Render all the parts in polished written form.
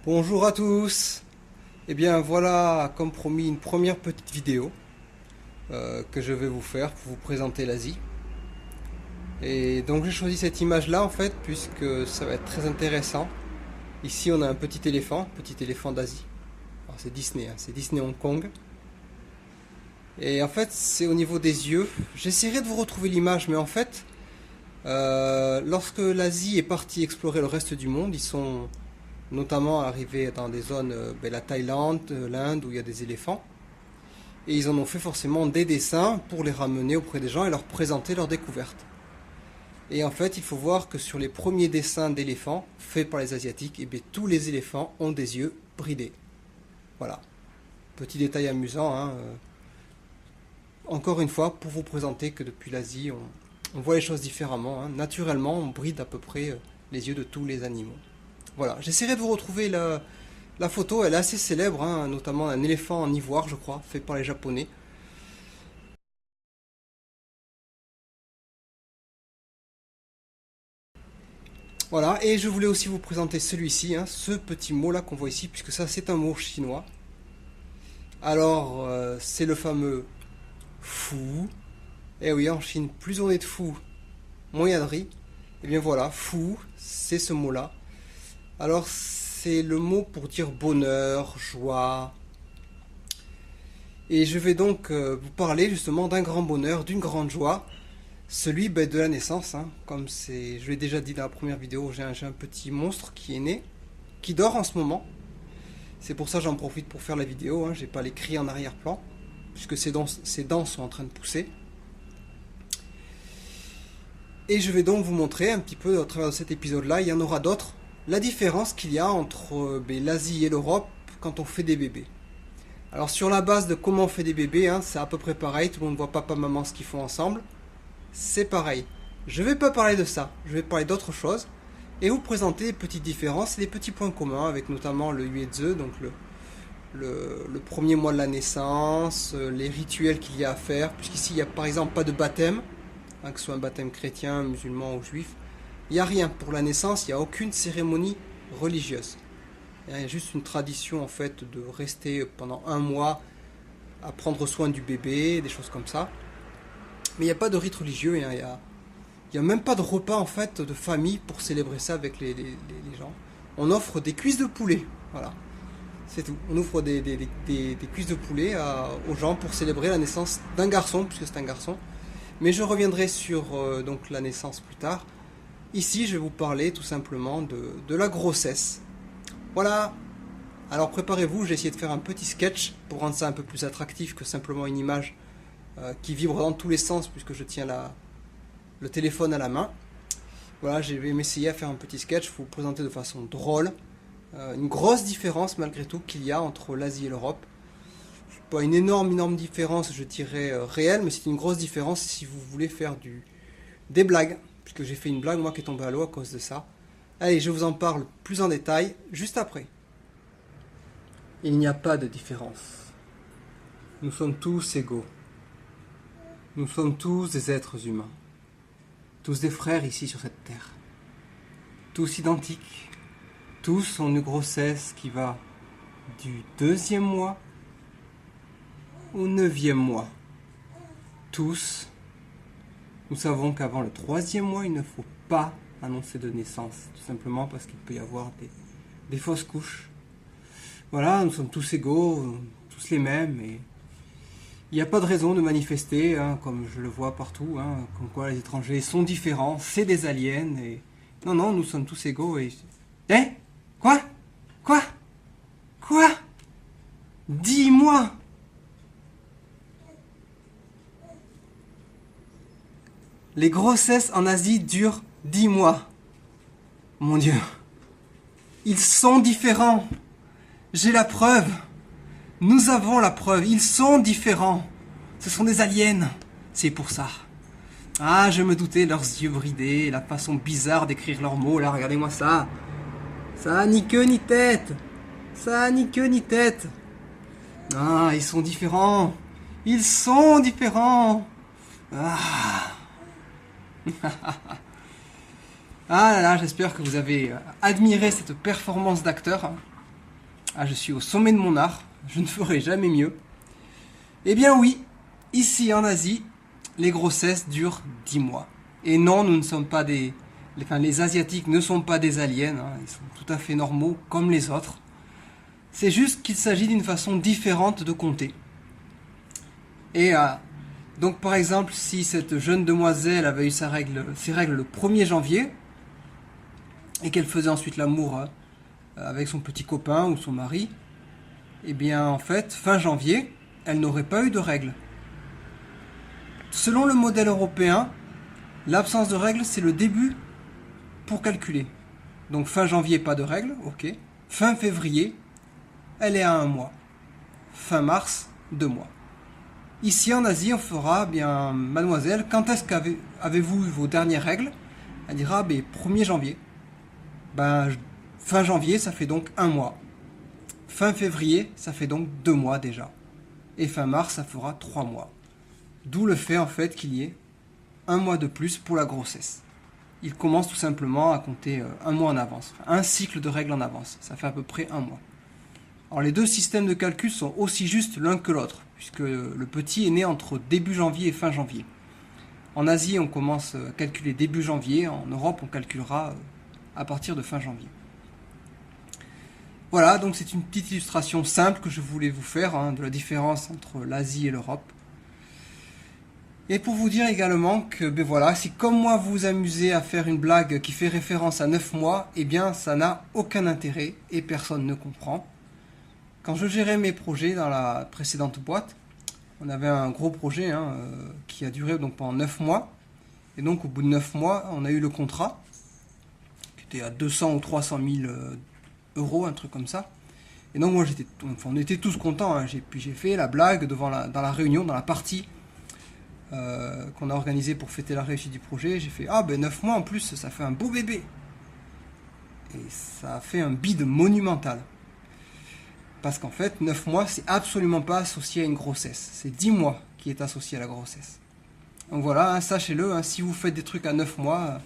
Bonjour à tous. Eh bien voilà, comme promis, une première petite vidéo que je vais vous faire pour vous présenter l'Asie. Et donc j'ai choisi cette image-là en fait puisque ça va être très intéressant. Ici on a un petit éléphant d'Asie. Alors c'est Disney, hein, c'est Disney Hong Kong. Et en fait c'est au niveau des yeux. J'essaierai de vous retrouver l'image, mais en fait lorsque l'Asie est partie explorer le reste du monde, ils sont notamment arrivés dans des zones, la Thaïlande, l'Inde où il y a des éléphants. Et ils en ont fait forcément des dessins pour les ramener auprès des gens et leur présenter leurs découvertes. Et en fait, il faut voir que sur les premiers dessins d'éléphants faits par les Asiatiques, tous les éléphants ont des yeux bridés. Voilà. Petit détail amusant, hein. Encore une fois, pour vous présenter que depuis l'Asie, on voit les choses différemment, hein. Naturellement, on bride à peu près les yeux de tous les animaux. Voilà. J'essaierai de vous retrouver la photo. Elle est assez célèbre, hein, notamment un éléphant en ivoire, je crois, fait par les Japonais. Voilà, et je voulais aussi vous présenter celui-ci, hein, ce petit mot-là qu'on voit ici, puisque ça c'est un mot chinois. Alors, c'est le fameux fou. Eh oui, en Chine, plus on est de fou, moins il y a de riz. Et bien voilà, fou, c'est ce mot-là. Alors, c'est le mot pour dire bonheur, joie. Et je vais donc vous parler justement d'un grand bonheur, d'une grande joie, celui de la naissance, hein. Comme je l'ai déjà dit dans la première vidéo, j'ai un petit monstre qui est né, qui dort en ce moment. C'est pour ça que j'en profite pour faire la vidéo, hein. J'ai pas les cris en arrière-plan, puisque ses dents sont en train de pousser. Et je vais donc vous montrer un petit peu au travers de cet épisode-là, il y en aura d'autres, la différence qu'il y a entre l'Asie et l'Europe quand on fait des bébés. Alors sur la base de comment on fait des bébés, hein, c'est à peu près pareil, tout le monde voit papa, maman ce qu'ils font ensemble. C'est pareil. Je vais pas parler de ça, je vais parler d'autre chose et vous présenter des petites différences et des petits points communs avec notamment le Yuezhe, donc le premier mois de la naissance, les rituels qu'il y a à faire, puisqu'ici il n'y a par exemple pas de baptême, hein, que ce soit un baptême chrétien, musulman ou juif. Il n'y a rien pour la naissance, il n'y a aucune cérémonie religieuse. Il y a juste une tradition en fait de rester pendant un mois à prendre soin du bébé, des choses comme ça. Mais il n'y a pas de rite religieux, hein, il n'y a même pas de repas en fait de famille pour célébrer ça avec les gens. On offre des cuisses de poulet, voilà, c'est tout. On offre des cuisses de poulet aux gens pour célébrer la naissance d'un garçon, puisque c'est un garçon. Mais je reviendrai sur donc la naissance plus tard. Ici, je vais vous parler tout simplement de la grossesse. Voilà. Alors préparez-vous, j'ai essayé de faire un petit sketch pour rendre ça un peu plus attractif que simplement une image qui vibre dans tous les sens puisque je tiens le téléphone à la main. Voilà, je vais m'essayer à faire un petit sketch pour vous présenter de façon drôle une grosse différence malgré tout qu'il y a entre l'Asie et l'Europe. Pas une énorme différence, je dirais réelle, mais c'est une grosse différence si vous voulez faire des blagues, puisque j'ai fait une blague moi qui est tombée à l'eau à cause de ça. Allez, je vous en parle plus en détail juste après. Il n'y a pas de différence. Nous sommes tous égaux. Nous sommes tous des êtres humains. Tous des frères ici sur cette terre. Tous identiques. Tous ont une grossesse qui va du 2e mois au 9e mois. Tous, nous savons qu'avant le 3e mois, il ne faut pas annoncer de naissance. Tout simplement parce qu'il peut y avoir des fausses couches. Voilà, nous sommes tous égaux, tous les mêmes, et il n'y a pas de raison de manifester, hein, comme je le vois partout, hein, comme quoi les étrangers sont différents, c'est des aliens, et... Non, nous sommes tous égaux, et... Eh? Quoi? Quoi? Dis-moi! Les grossesses en Asie durent 10 mois. Mon Dieu. Ils sont différents. J'ai la preuve. Nous avons la preuve. Ils sont différents. Ce sont des aliens. C'est pour ça. Ah, je me doutais, leurs yeux bridés, la façon bizarre d'écrire leurs mots. Là, regardez-moi ça. Ça a ni queue ni tête. Ça a ni queue ni tête. Ah, ils sont différents. Ils sont différents. Ah. Ah là là, j'espère que vous avez admiré cette performance d'acteur. Ah, je suis au sommet de mon art, je ne ferai jamais mieux. Eh bien oui, ici en Asie, les grossesses durent 10 mois. Et non, nous ne sommes pas les Asiatiques ne sont pas des aliens, hein, ils sont tout à fait normaux comme les autres. C'est juste qu'il s'agit d'une façon différente de compter. Et donc par exemple, si cette jeune demoiselle avait eu ses règles le 1er janvier, et qu'elle faisait ensuite l'amour avec son petit copain ou son mari, eh bien en fait, fin janvier, elle n'aurait pas eu de règles. Selon le modèle européen, l'absence de règles, c'est le début pour calculer. Donc fin janvier, pas de règles, ok. Fin février, elle est à 1 mois. Fin mars, 2 mois. Ici en Asie, on fera, bien, mademoiselle, quand est-ce qu'avez-vous eu vos dernières règles? Elle dira, 1er janvier. Fin janvier, ça fait donc 1 mois. Fin février, ça fait donc 2 mois déjà. Et fin mars, ça fera 3 mois. D'où le fait en fait qu'il y ait 1 mois de plus pour la grossesse. Il commence tout simplement à compter 1 mois en avance. Enfin, un cycle de règles en avance. Ça fait à peu près 1 mois. Alors les deux systèmes de calcul sont aussi justes l'un que l'autre, puisque le petit est né entre début janvier et fin janvier. En Asie, on commence à calculer début janvier. En Europe, on calculera à partir de fin janvier. Voilà, donc c'est une petite illustration simple que je voulais vous faire de la différence entre l'Asie et l'Europe. Et pour vous dire également que, voilà, si comme moi vous vous amusez à faire une blague qui fait référence à 9 mois, eh bien ça n'a aucun intérêt et personne ne comprend. Quand je gérais mes projets dans la précédente boîte, on avait un gros projet qui a duré donc pendant 9 mois. Et donc au bout de 9 mois, on a eu le contrat, qui était à 200 ou 300 000 euros, un truc comme ça. Et donc moi on était tous contents. Puis j'ai fait la blague dans la réunion, dans la partie qu'on a organisée pour fêter la réussite du projet. J'ai fait 9 mois en plus, ça fait un beau bébé. Et ça a fait un bide monumental. Parce qu'en fait, 9 mois, c'est absolument pas associé à une grossesse. C'est 10 mois qui est associé à la grossesse. Donc voilà, sachez-le, si vous faites des trucs à 9 mois,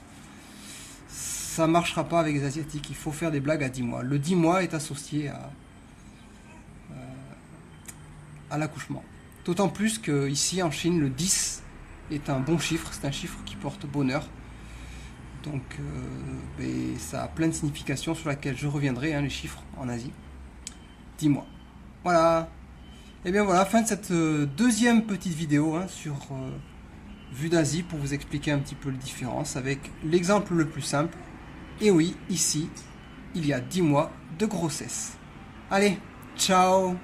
ça marchera pas avec les Asiatiques. Il faut faire des blagues à 10 mois. Le 10 mois est associé à l'accouchement. D'autant plus qu'ici, en Chine, le 10 est un bon chiffre. C'est un chiffre qui porte bonheur. Donc, ça a plein de significations sur lesquelles je reviendrai, les chiffres en Asie. 10 mois. Voilà. Et bien voilà, fin de cette deuxième petite vidéo sur vue d'Asie pour vous expliquer un petit peu les différences avec l'exemple le plus simple. Et oui, ici, il y a 10 mois de grossesse. Allez, ciao!